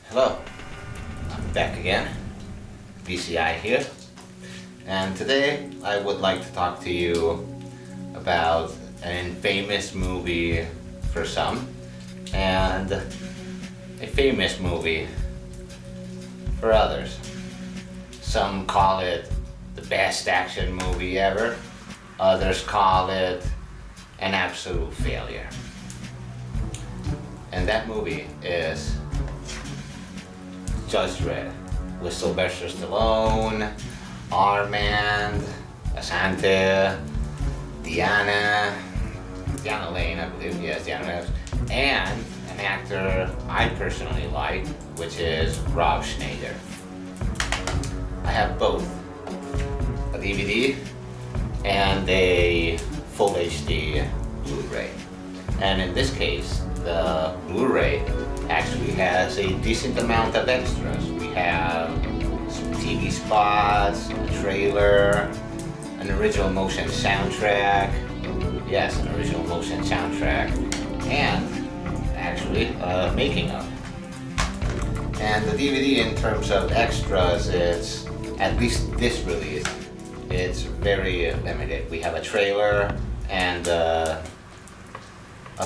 Hello, I'm back again, VCI here, and today I would like to talk to you about an infamous movie for some and a famous movie for others. Some call it the best action movie ever, others call it an absolute failure. And that movie is Dredd, with Sylvester Stallone, Armand, Asante, Diana Lane, I believe, yes, Diana Lane, and an actor I personally like, which is Rob Schneider. I have both a DVD and a full HD Blu-ray. And in this case, the Blu-ray actually has a decent amount of extras. We have some TV spots, a trailer, an original motion soundtrack, yes, an original motion soundtrack, and actually a making of. And the DVD, in terms of extras, it's, at least this release, it's very limited. We have a trailer and a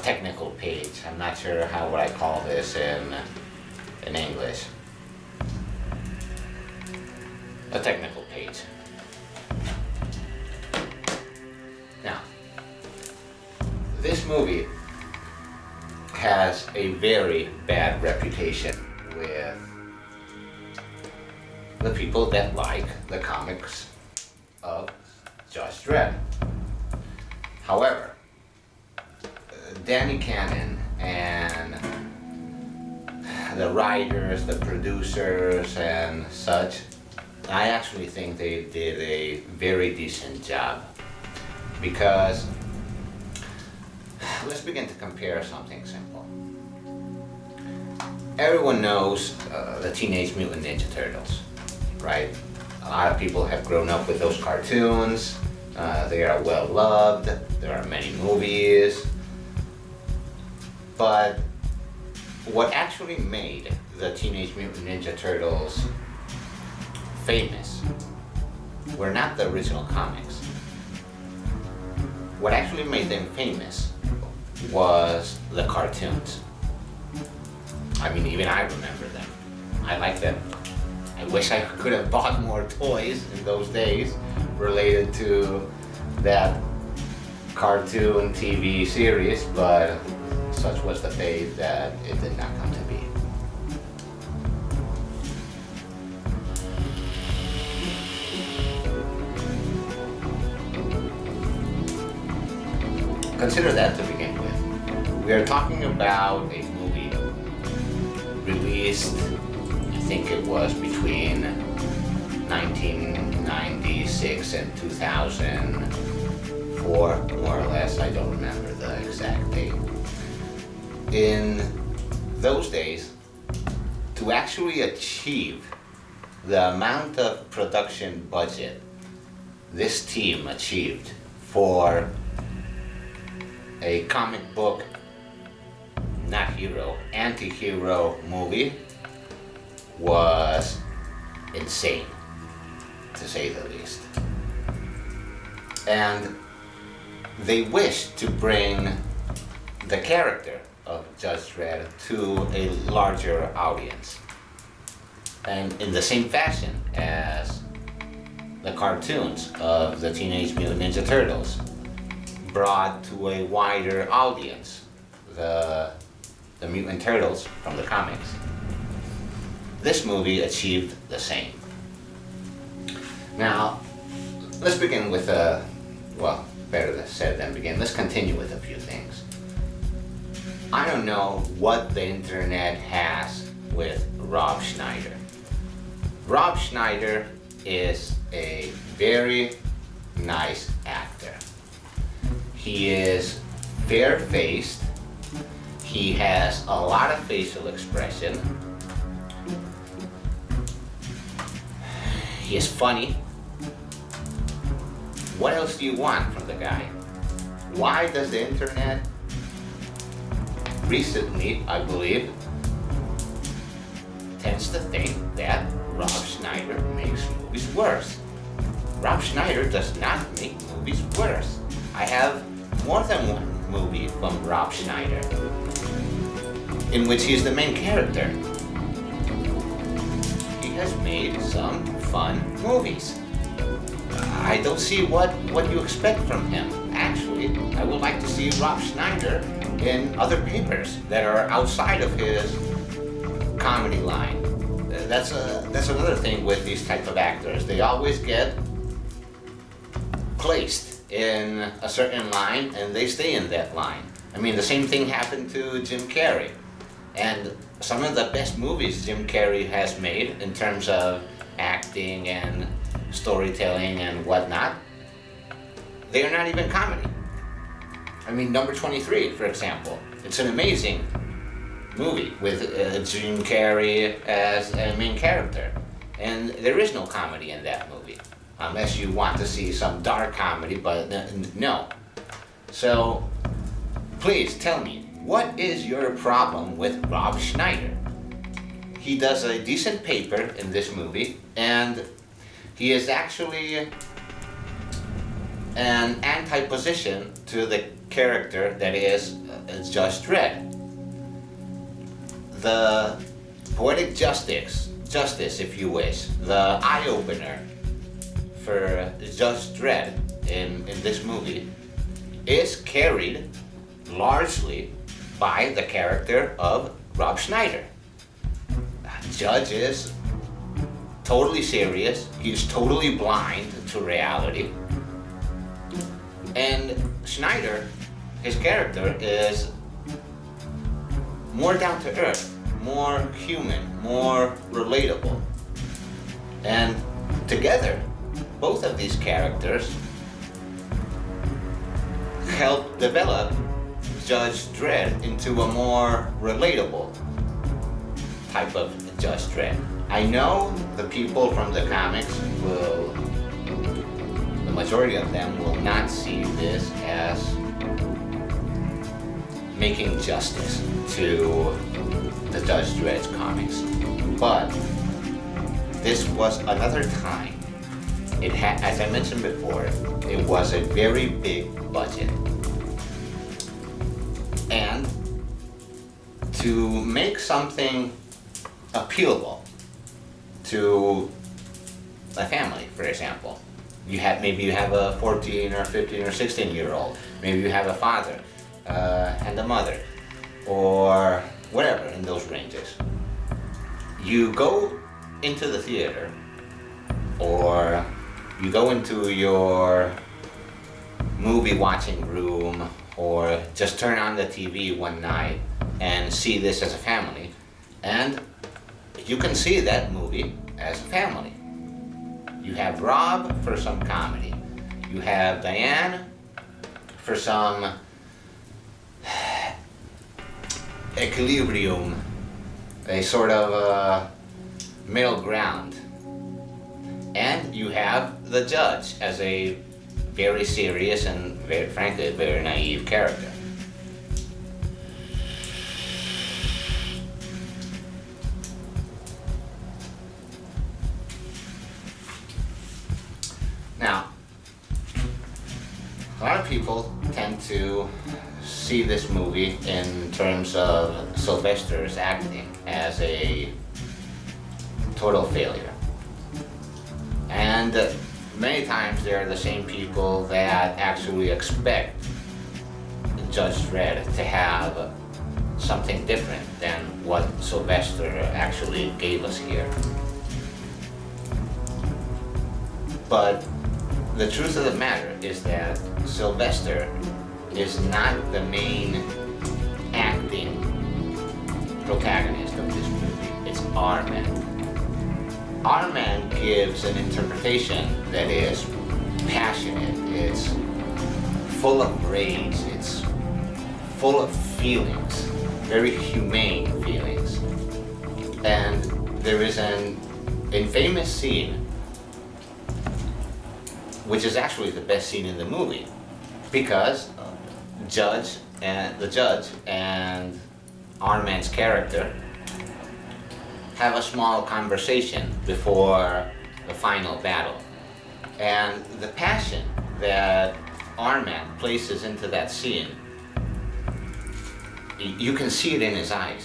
technical page. I'm not sure how would I call this in English. A technical page. Now, this movie has a very bad reputation with the people that like the comics of Dredd. However, Danny Cannon and the writers, the producers and such, I actually think they did a very decent job, because let's begin to compare something simple. Everyone knows the Teenage Mutant Ninja Turtles, right? A lot of people have grown up with those cartoons. They are well loved. There are many movies. But what actually made the Teenage Mutant Ninja Turtles famous were not the original comics. What actually made them famous was the cartoons. I mean, even I remember them. I like them. I wish I could have bought more toys in those days related to that cartoon TV series, but such was the fate that it did not come to be. Consider that to begin with. We are talking about a movie released, I think it was between 1996 and 2004, more or less. I don't remember the exact date. In those days, to actually achieve the amount of production budget this team achieved for a comic book, not hero, anti-hero movie was insane, to say the least. And they wished to bring the character of Dredd to a larger audience. And in the same fashion as the cartoons of the Teenage Mutant Ninja Turtles brought to a wider audience the Mutant Turtles from the comics, this movie achieved the same. Now, let's begin with well, better said than begin. Let's continue with a few things. I don't know what the internet has with Rob Schneider. Rob Schneider is a very nice actor. He is fair-faced. He has a lot of facial expression. He is funny. What else do you want from the guy? Why does the internet recently, I believe, tends to think that Rob Schneider makes movies worse. Rob Schneider does not make movies worse. I have more than one movie from Rob Schneider in which he's the main character. He has made some fun movies. I don't see what you expect from him. Actually, I would like to see Rob Schneider in other papers that are outside of his comedy line. That's another thing with these type of actors. They always get placed in a certain line and they stay in that line. I mean, the same thing happened to Jim Carrey. And some of the best movies Jim Carrey has made in terms of acting and storytelling and whatnot, they are not even comedy. I mean, Number 23, for example. It's an amazing movie with Jim Carrey as a main character. And there is no comedy in that movie, unless you want to see some dark comedy, but no. So, please tell me, what is your problem with Rob Schneider? He does a decent paper in this movie, and he is actually an anti-position to the character that is Judge Dredd. The poetic justice, if you wish, the eye-opener for Judge Dredd in this movie is carried largely by the character of Rob Schneider. Judge is totally serious, he's totally blind to reality, and Schneider, his character, is more down to earth, more human, more relatable. And together, both of these characters help develop Judge Dredd into a more relatable type of Judge Dredd. I know the people from the comics the majority of them will not see this as making justice to the Judge Dredd's comics. But this was another time. It had, as I mentioned before, it was a very big budget. And to make something appealable to a family, for example, maybe you have a 14 or 15 or 16-year-old, maybe you have a father and a mother, or whatever in those ranges. You go into the theater, or you go into your movie watching room, or just turn on the TV one night and see this as a family, and you can see that movie as a family. You have Rob for some comedy. You have Diane for some equilibrium, a sort of middle ground. And you have the judge as a very serious and, very frankly, very naive character. Now, a lot of people tend to see this movie in terms of Sylvester's acting as a total failure. And many times they're the same people that actually expect Judge Dredd to have something different than what Sylvester actually gave us here. But the truth of the matter is that Sylvester is not the main acting protagonist of this movie. It's our man. Our man gives an interpretation that is passionate, it's full of rage, it's full of feelings, very humane feelings. And there is an infamous scene, which is actually the best scene in the movie, because the judge and our man's character have a small conversation before the final battle. And the passion that Armand places into that scene, you can see it in his eyes.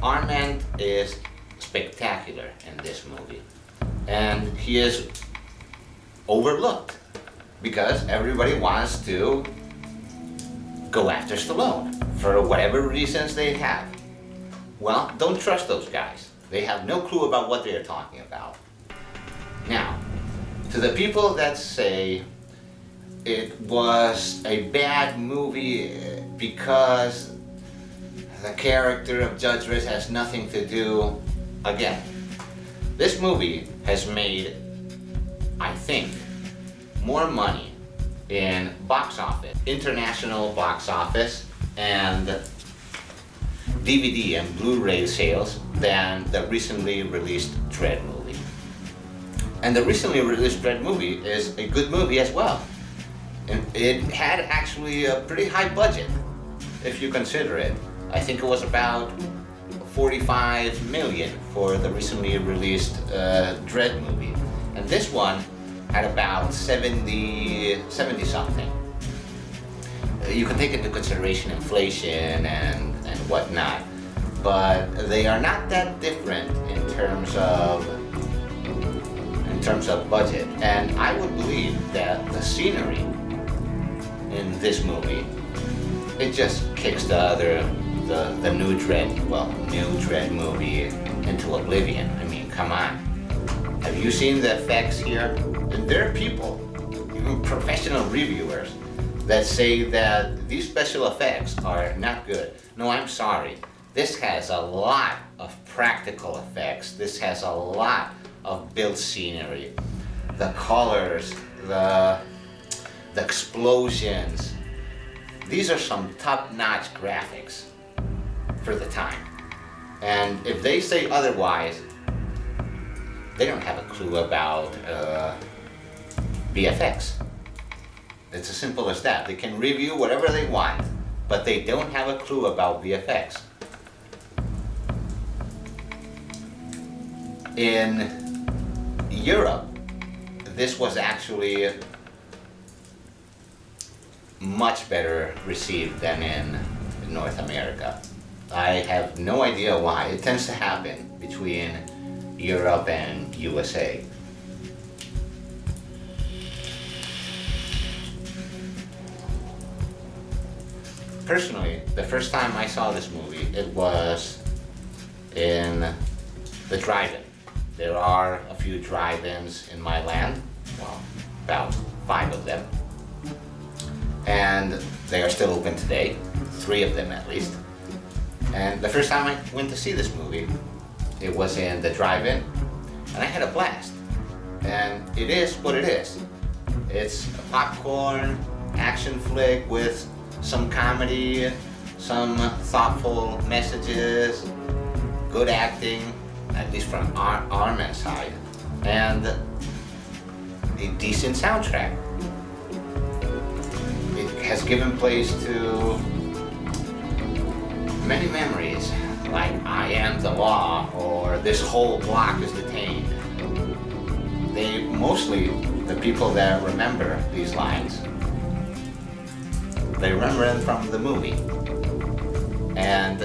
Armand is spectacular in this movie, and he is overlooked because everybody wants to go after Stallone for whatever reasons they have. Well, don't trust those guys. They have no clue about what they are talking about. Now, to the people that say it was a bad movie because the character of Judge Dredd has nothing to do, again, this movie has made, I think, more money in box office, international box office, and DVD and Blu-ray sales than the recently released Dredd movie. And the recently released Dredd movie is a good movie as well. And it had actually a pretty high budget, if you consider it. I think it was about 45 million for the recently released Dredd movie. And this one had about 70 something. You can take into consideration inflation and whatnot, but they are not that different in terms of budget. And I would believe that the scenery in this movie, it just kicks the new Dredd movie into oblivion. I mean, come on. Have you seen the effects here? And there are people, even professional reviewers, that say that these special effects are not good. No, I'm sorry. This has a lot of practical effects. This has a lot of built scenery. The colors, the explosions. These are some top-notch graphics for the time. And if they say otherwise, they don't have a clue about VFX. It's as simple as that. They can review whatever they want, but they don't have a clue about VFX. In Europe, this was actually much better received than in North America. I have no idea why. It tends to happen between Europe and USA. Personally, the first time I saw this movie, it was in the drive-in. There are a few drive-ins in my land, well, about 5 of them. And they are still open today, 3 of them at least. And the first time I went to see this movie, it was in the drive-in, and I had a blast. And it is what it is. It's a popcorn action flick with some comedy, some thoughtful messages, good acting, at least from Armand's side, and a decent soundtrack. It has given place to many memories, like I Am the Law or This Whole Block is Detained. They mostly, the people that remember these lines, they remember them from the movie. And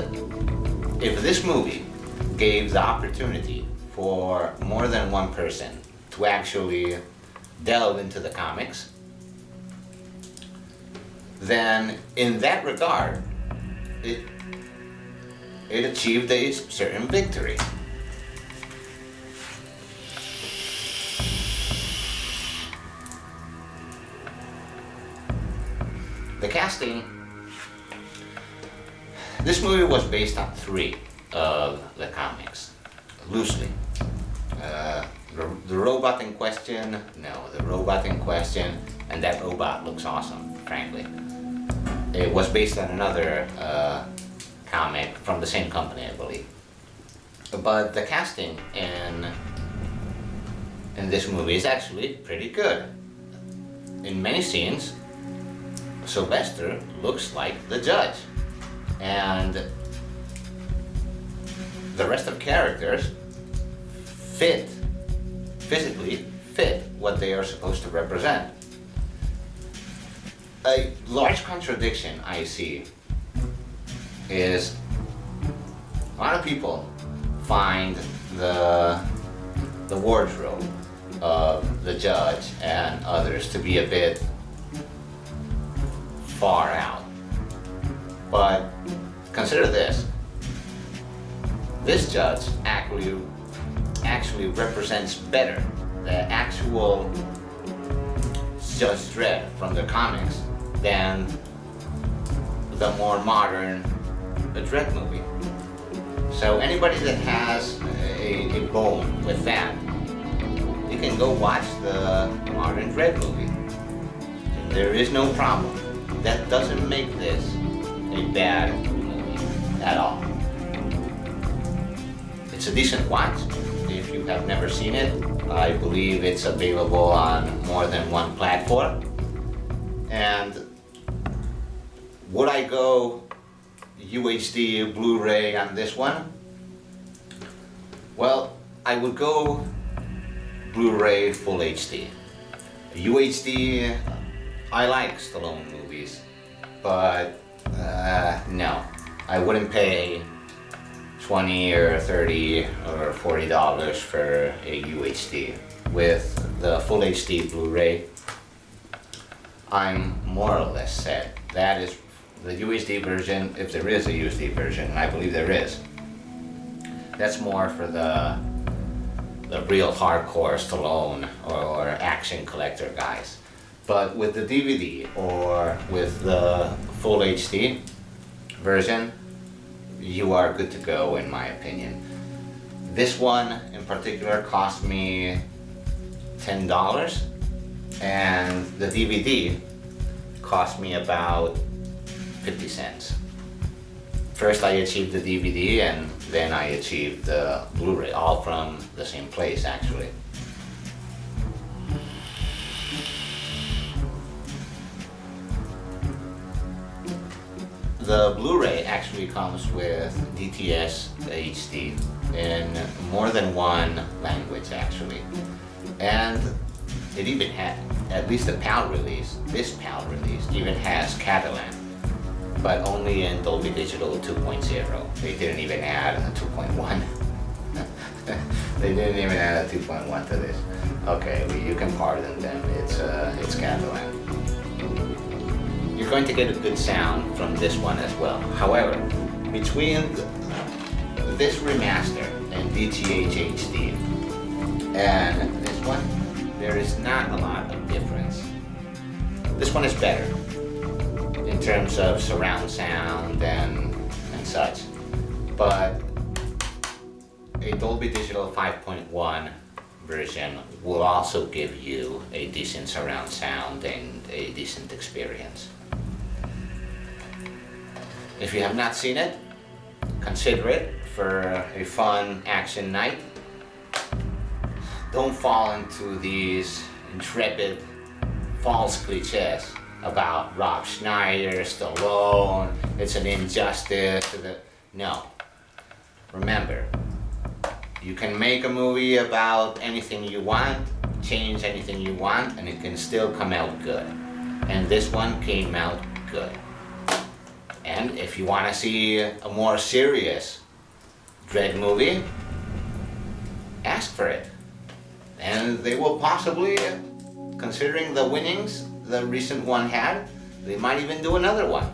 if this movie gave the opportunity for more than one person to actually delve into the comics, then in that regard, it achieved a certain victory. The casting, this movie was based on 3 of the comics, loosely. The robot in question, and that robot looks awesome, frankly. It was based on another comic from the same company, I believe. But the casting in this movie is actually pretty good. In many scenes, Sylvester looks like the judge, and the rest of characters physically fit what they are supposed to represent. A large contradiction I see is a lot of people find the wardrobe of the judge and others to be a bit far out. But consider this. This judge actually represents better the actual Judge Dredd from the comics than the more modern Dredd movie. So anybody that has a bone with that, you can go watch the modern Dredd movie. There is no problem. That doesn't make this a bad movie at all. It's a decent watch. If you have never seen it, I believe it's available on more than one platform. And would I go UHD Blu-ray on this one? Well, I would go Blu-ray Full HD. UHD, I like Stallone movies, but no, I wouldn't pay $20 or $30 or $40 for a UHD. With the Full HD Blu-ray, I'm more or less set. That is the UHD version, if there is a UHD version, and I believe there is. That's more for the real hardcore Stallone or action collector guys. But with the DVD or with the Full HD version, you are good to go in my opinion. This one in particular cost me $10 and the DVD cost me about 50 cents. First I achieved the DVD and then I achieved the Blu-ray, all from the same place actually. The Blu-ray actually comes with DTS HD in more than one language actually. And it even had, at least the PAL release, this PAL release even has Catalan, but only in Dolby Digital 2.0. They didn't even add a 2.1. They didn't even add a 2.1 to this. Okay, you can pardon them, it's Catalan. You're going to get a good sound from this one as well. However, between this remaster and DTH HD and this one, there is not a lot of difference. This one is better in terms of surround sound and such, but a Dolby Digital 5.1 version will also give you a decent surround sound and a decent experience. If you have not seen it, consider it for a fun action night. Don't fall into these intrepid false cliches about Rob Schneider, Stallone, it's an injustice. No. Remember, you can make a movie about anything you want, change anything you want, and it can still come out good. And this one came out good. And if you want to see a more serious Dredd movie, ask for it. And they will possibly, considering the winnings the recent one had, they might even do another one.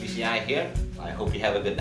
PCI here. I hope you have a good night.